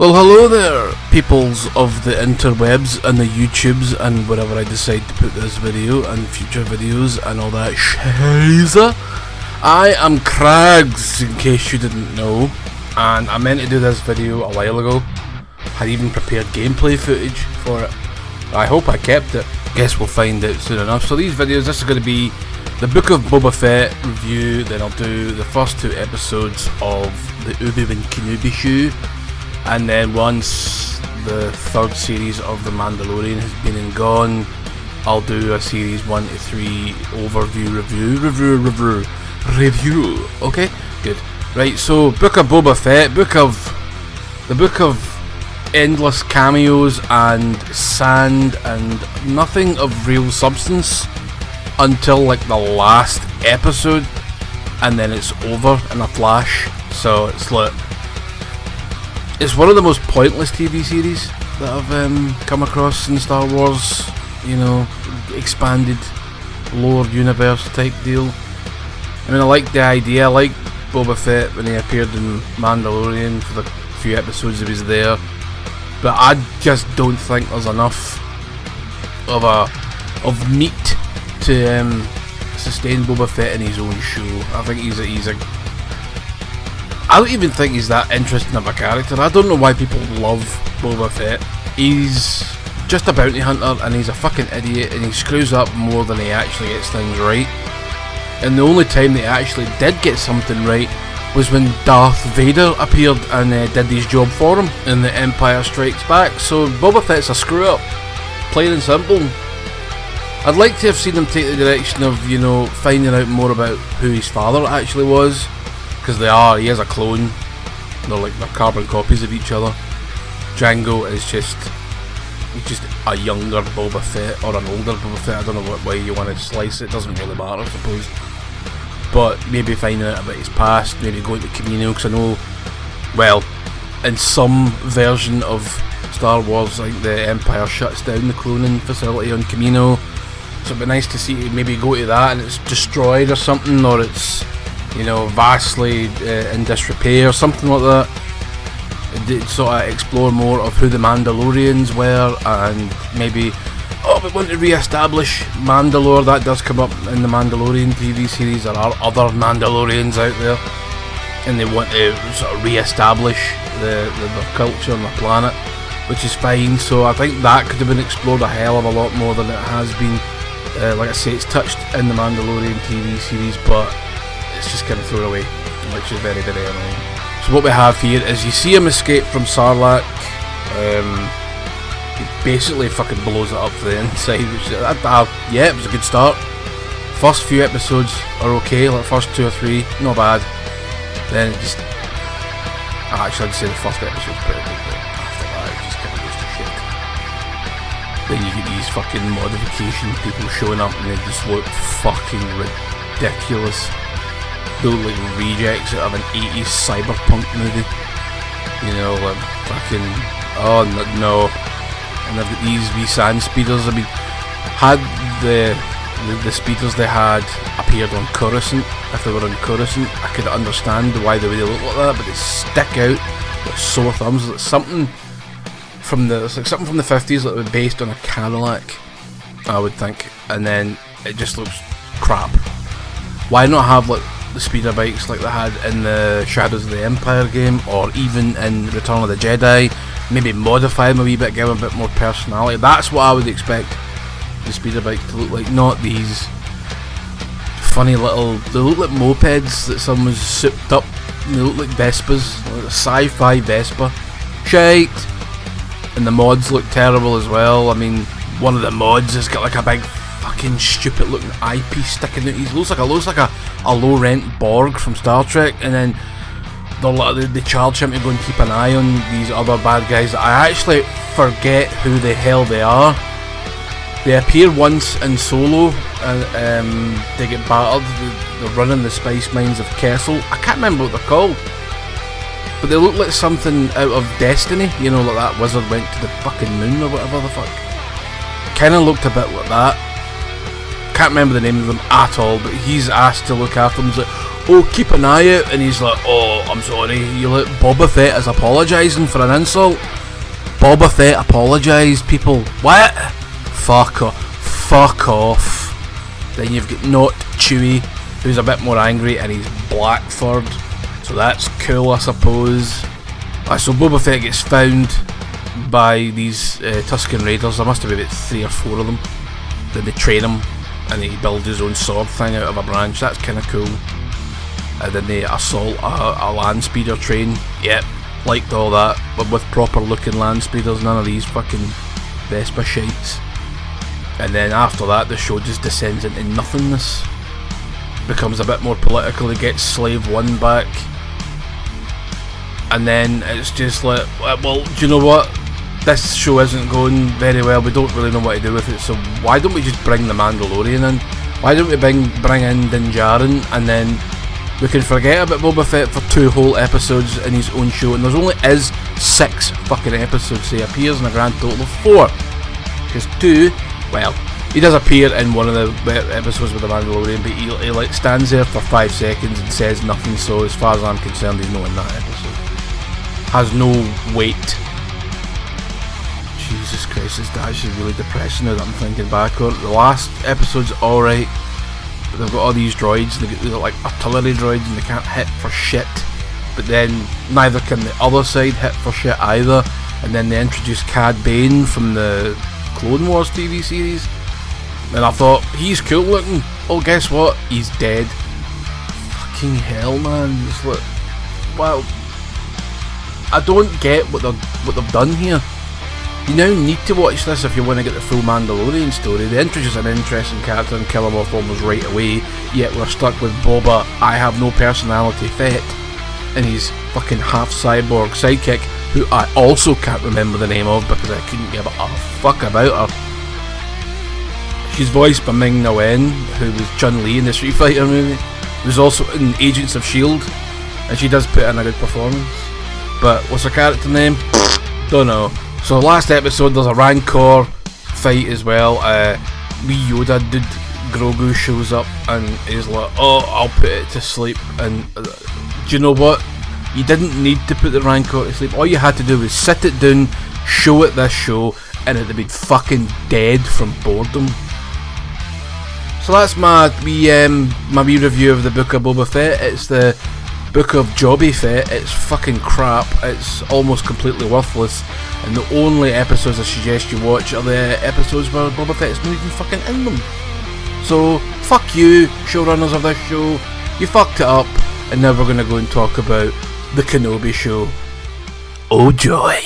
Well, hello there, peoples of the interwebs and the YouTubes and wherever I decide to put this video and future videos and all that shiza. I am Craggs, in case you didn't know, and I meant to do this video a while ago. Had even prepared gameplay footage for it. I hope I kept it. Guess we'll find out soon enough. So these videos, this is going to be the Book of Boba Fett review, then I'll do the first 2 episodes of the Obi-Wan Kenobi show. And then once the 3rd series of The Mandalorian has been and gone, I'll do a series 1 to 3 overview review. Okay, good. Right, so Book of Boba Fett, the book of endless cameos and sand and nothing of real substance until like the last episode, and then it's over in a flash. So it's like, it's one of the most pointless TV series that I've come across in Star Wars, you know, expanded lore universe type deal. I mean, I like the idea, I like Boba Fett when he appeared in Mandalorian for the few episodes he was there, but I just don't think there's enough of meat to sustain Boba Fett in his own show. I think he's a I don't even think he's that interesting of a character. I don't know why people love Boba Fett. He's just a bounty hunter and he's a fucking idiot and he screws up more than he actually gets things right. And the only time that he actually did get something right was when Darth Vader appeared and did his job for him in The Empire Strikes Back. So Boba Fett's a screw up, plain and simple. I'd like to have seen him take the direction of, you know, finding out more about who his father actually was. Because he is a clone. They're carbon copies of each other. Django is just a younger Boba Fett or an older Boba Fett. I don't know what way you want to slice it. Doesn't really matter, I suppose. But maybe finding out about his past, maybe going to Kamino, because I know, well, in some version of Star Wars, like the Empire shuts down the cloning facility on Kamino. So it'd be nice to see maybe go to that and it's destroyed or something, or it's, you know, vastly in disrepair, something like that. Sort of explore more of who the Mandalorians were, and maybe, we want to re-establish Mandalore. That does come up in the Mandalorian TV series. There are other Mandalorians out there, and they want to sort of re-establish the culture on the planet, which is fine. So I think that could have been explored a hell of a lot more than it has been. Like I say, it's touched in the Mandalorian TV series, but it's just kind of thrown away, which is very, very annoying. So what we have here is you see him escape from Sarlacc. He basically fucking blows it up for the inside, which yeah, it was a good start. First few episodes are okay, like first 2 or 3, not bad. Then it just, actually I'd say the first episode's pretty good, but after that it just kind of goes to shit. Then you get these fucking modification people showing up and they just look fucking ridiculous. They look like rejects out of an 80s cyberpunk movie. You know, like fucking, oh no. And they've got these wee sand speeders. I mean, had the speeders they had appeared on Coruscant, if they were on Coruscant, I could understand why they would look like that, but they stick out like sore thumbs. It's something from the 50s that was based on a Cadillac, I would think, and then it just looks crap. Why not have like the speeder bikes like they had in the Shadows of the Empire game, or even in Return of the Jedi? Maybe modify them a wee bit, give them a bit more personality. That's what I would expect the speeder bikes to look like, not these funny little, they look like mopeds that someone's souped up. They look like Vespas, like a sci-fi Vespa. Shite! And the mods look terrible as well. I mean, one of the mods has got like a big fucking stupid looking eyepiece sticking out. He looks like a low rent Borg from Star Trek, and then they charge him to go and keep an eye on these other bad guys that I actually forget who the hell they are. They appear once in Solo and they get battered. They're running the spice mines of Kessel. I can't remember what they're called, but they look like something out of Destiny, you know, like that wizard went to the fucking moon or whatever the fuck. Kinda looked a bit like that. Can't remember the name of them at all, but he's asked to look after them. He's like, oh, keep an eye out, and he's like, oh, I'm sorry, you look, Boba Fett is apologising for an insult. Boba Fett apologised, people. What? Fuck off. Then you've got not Chewie, who's a bit more angry, and he's Blackford, so that's cool, I suppose. So Boba Fett gets found by these Tusken Raiders. There must have been about 3 or 4 of them. Then they train him, and he builds his own sword thing out of a branch. That's kind of cool. And then they assault a land speeder train. Yep, liked all that, but with proper looking land speeders, none of these fucking Vespa shites. And then after that, the show just descends into nothingness. Becomes a bit more political. He gets Slave 1 back. And then it's just like, well, do you know what? This show isn't going very well. We don't really know what to do with it. So why don't we just bring the Mandalorian in? Why don't we bring in Din Djarin, and then we can forget about Boba Fett for 2 whole episodes in his own show. And there's only 6 fucking episodes. So he appears in a grand total of 4. Because 2, well, he does appear in one of the episodes with the Mandalorian, but he like stands there for 5 seconds and says nothing. So as far as I'm concerned, he's not in that episode. Has no weight. Jesus Christ, this is actually really depressing now that I'm thinking back on it. The last episode's alright, but they've got all these droids, and they're like artillery droids, and they can't hit for shit. But then neither can the other side hit for shit either. And then they introduced Cad Bane from the Clone Wars TV series, and I thought, he's cool looking. Oh, guess what? He's dead. Fucking hell, man. It's like, wow. I don't get what they've done here. You now need to watch this if you want to get the full Mandalorian story. They introduce an interesting character and kill him off almost right away, yet we're stuck with Boba, I have no personality Fett, and his fucking half cyborg sidekick, who I also can't remember the name of because I couldn't give a fuck about her. She's voiced by Ming-Na Wen, who was Chun-Li in the Street Fighter movie, who's also in Agents of S.H.I.E.L.D., and she does put in a good performance. But what's her character name? Don't know. So last episode there's a Rancor fight as well. Wee Yoda dude Grogu shows up and is like, oh, I'll put it to sleep. And do you know what? You didn't need to put the Rancor to sleep. All you had to do was sit it down, show it this show, and it'd have been fucking dead from boredom. So that's my wee review of the Book of Boba Fett. It's the Book of Jobby Fett. It's fucking crap. It's almost completely worthless. And the only episodes I suggest you watch are the episodes where Boba Fett's not even fucking in them. So, fuck you, showrunners of this show. You fucked it up. And now we're going to go and talk about the Kenobi show. Oh joy.